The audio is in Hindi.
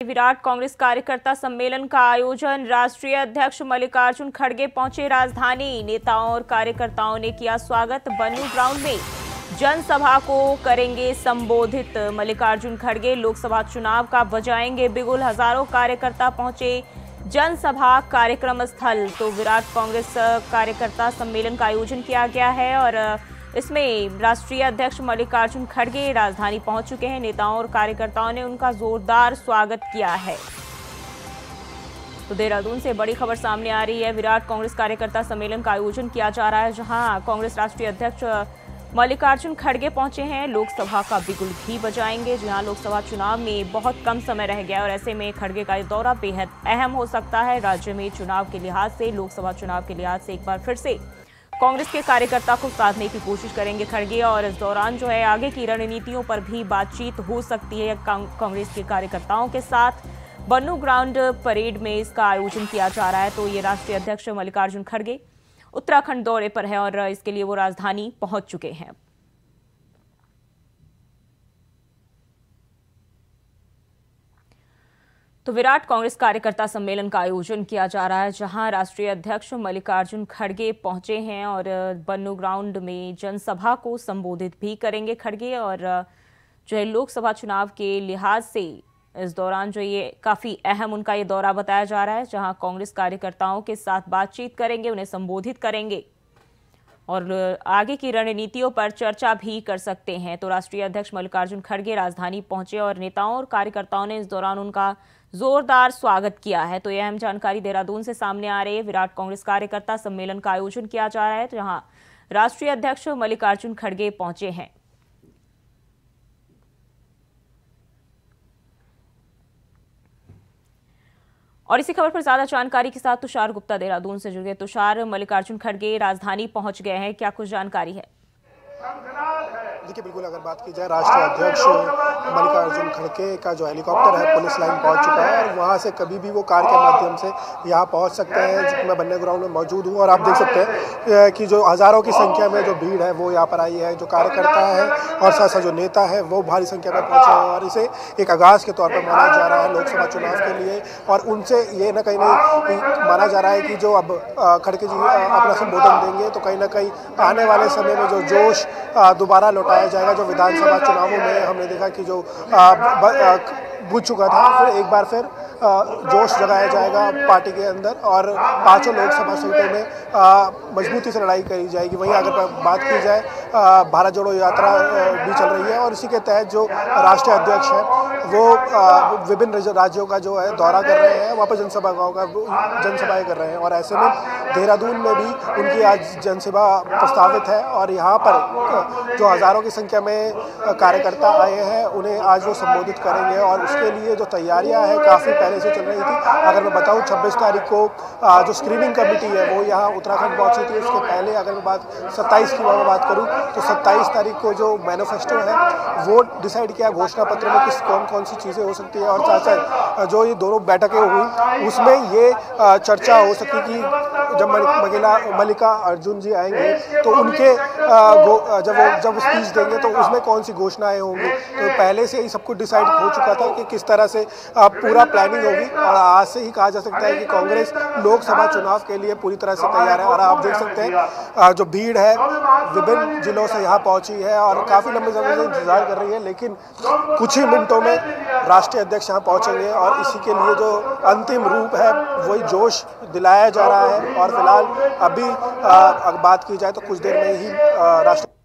विराट कांग्रेस कार्यकर्ता सम्मेलन का आयोजन। राष्ट्रीय अध्यक्ष मल्लिकार्जुन खड़गे पहुंचे राजधानी। नेताओं और कार्यकर्ताओं ने किया स्वागत। बन्नू ग्राउंड में जनसभा को करेंगे संबोधित। मल्लिकार्जुन खड़गे लोकसभा चुनाव का बजाएंगे बिगुल। हजारों कार्यकर्ता पहुंचे जनसभा कार्यक्रम स्थल। तो विराट कांग्रेस कार्यकर्ता सम्मेलन का आयोजन किया गया है और इसमें राष्ट्रीय अध्यक्ष मल्लिकार्जुन खड़गे राजधानी पहुंच चुके हैं। नेताओं और कार्यकर्ताओं ने उनका जोरदार स्वागत किया है। तो देहरादून से बड़ी खबर सामने आ रही है। विराट कांग्रेस कार्यकर्ता सम्मेलन का आयोजन किया जा रहा है, जहां कांग्रेस राष्ट्रीय अध्यक्ष मल्लिकार्जुन खड़गे पहुंचे हैं। लोकसभा का बिगुल भी बजाएंगे। जहां लोकसभा चुनाव में बहुत कम समय रह गया और ऐसे में खड़गे का दौरा बेहद अहम हो सकता है। राज्य में चुनाव के लिहाज से, लोकसभा चुनाव के लिहाज से एक बार फिर से कांग्रेस के कार्यकर्ता को साधने की कोशिश करेंगे खड़गे और इस दौरान जो है आगे की रणनीतियों पर भी बातचीत हो सकती है कांग्रेस के कार्यकर्ताओं के साथ। बन्नू ग्राउंड परेड में इसका आयोजन किया जा रहा है। तो ये राष्ट्रीय अध्यक्ष मल्लिकार्जुन खड़गे उत्तराखंड दौरे पर है और इसके लिए वो राजधानी पहुंच चुके हैं। तो विराट कांग्रेस कार्यकर्ता सम्मेलन का आयोजन किया जा रहा है, जहां राष्ट्रीय अध्यक्ष मल्लिकार्जुन खड़गे पहुंचे हैं और बन्नू ग्राउंड में जनसभा को संबोधित भी करेंगे खड़गे। और जो है लोकसभा चुनाव के लिहाज से इस दौरान जो ये काफ़ी अहम उनका ये दौरा बताया जा रहा है, जहां कांग्रेस कार्यकर्ताओं के साथ बातचीत करेंगे, उन्हें संबोधित करेंगे और आगे की रणनीतियों पर चर्चा भी कर सकते हैं। तो राष्ट्रीय अध्यक्ष मल्लिकार्जुन खड़गे राजधानी पहुंचे और नेताओं और कार्यकर्ताओं ने इस दौरान उनका जोरदार स्वागत किया है। तो यह अहम जानकारी देहरादून से सामने आ रही है। विराट कांग्रेस कार्यकर्ता सम्मेलन का आयोजन किया जा रहा है, जहां राष्ट्रीय अध्यक्ष मल्लिकार्जुन खड़गे पहुंचे हैं। और इसी खबर पर ज्यादा जानकारी के साथ तुषार गुप्ता देहरादून से जुड़ गए। तुषार, मल्लिकार्जुन खड़गे राजधानी पहुंच गए हैं, क्या कुछ जानकारी है? देखिए, बिल्कुल अगर बात की जाए, राष्ट्रीय अध्यक्ष मल्लिकार्जुन खड़गे का जो हेलीकॉप्टर है पुलिस लाइन पहुंच चुका है और वहां से कभी भी वो कार के माध्यम से यहां पहुंच सकते हैं। मैं बन्नू ग्राउंड में मौजूद हूं और आप देख सकते हैं कि जो हजारों की संख्या में जो भीड़ है वो यहाँ पर आई है। जो कार्यकर्ता है और साथ साथ जो नेता है वो भारी संख्या में पहुंचे हैं और इसे एक आगाज के तौर पर माना जा रहा है लोकसभा चुनाव के लिए। और उनसे ये न कहीं माना जा रहा है कि जो अब खड़गे जी अपना संबोधन देंगे तो कहीं ना कहीं आने वाले समय में जो जोश दोबारा लौटाया जाएगा। जो विधानसभा चुनावों में हमने देखा कि जो बुझ चुका था, फिर एक बार फिर जोश जगाया जाएगा पार्टी के अंदर और पांचों लोकसभा सीटों में मजबूती से लड़ाई करी जाएगी। वहीं अगर बात की जाए, भारत जोड़ो यात्रा भी चल रही है और इसी के तहत जो राष्ट्रीय अध्यक्ष है वो विभिन्न राज्यों का जो है दौरा कर रहे हैं, वहाँ पर जनसभाएं कर रहे हैं। और ऐसे में देहरादून में भी उनकी आज जनसभा प्रस्तावित है और यहाँ पर जो हजारों की संख्या में कार्यकर्ता आए हैं उन्हें आज वो संबोधित करेंगे। और उसके लिए जो तैयारियां हैं काफ़ी पहले से चल रही थी। अगर मैं बताऊं, 26 तारीख को जो स्क्रीनिंग कमेटी है वो यहाँ उत्तराखंड पहुंची थी। उसके पहले अगर मैं 27 की बात करूं तो 27 तारीख को जो मैनिफेस्टो है वो डिसाइड किया, घोषणा पत्र में किस कौन सी चीज़ें हो सकती है। और साथ साथ जो ये दोनों बैठकें हुई उसमें ये चर्चा हो सकी कि जब मल्लिकार्जुन जी आएंगे तो उनके जब स्पीच देंगे तो उसमें कौन सी घोषणाएं होंगी। तो पहले से ही सब कुछ डिसाइड हो चुका था कि किस तरह से पूरा प्लानिंग होगी और आज से ही कहा जा सकता है कि कांग्रेस लोकसभा चुनाव के लिए पूरी तरह से तैयार है। और आप देख सकते हैं जो भीड़ है विभिन्न जिलों से यहाँ पहुंची है और काफ़ी लंबे समय से इंतजार कर रही है, लेकिन कुछ ही मिनटों में राष्ट्रीय अध्यक्ष यहाँ पहुंचेंगे और इसी के लिए जो अंतिम रूप है वही जोश दिलाया जा रहा है। और फिलहाल अभी अगर बात की जाए तो कुछ देर में ही राष्ट्रीय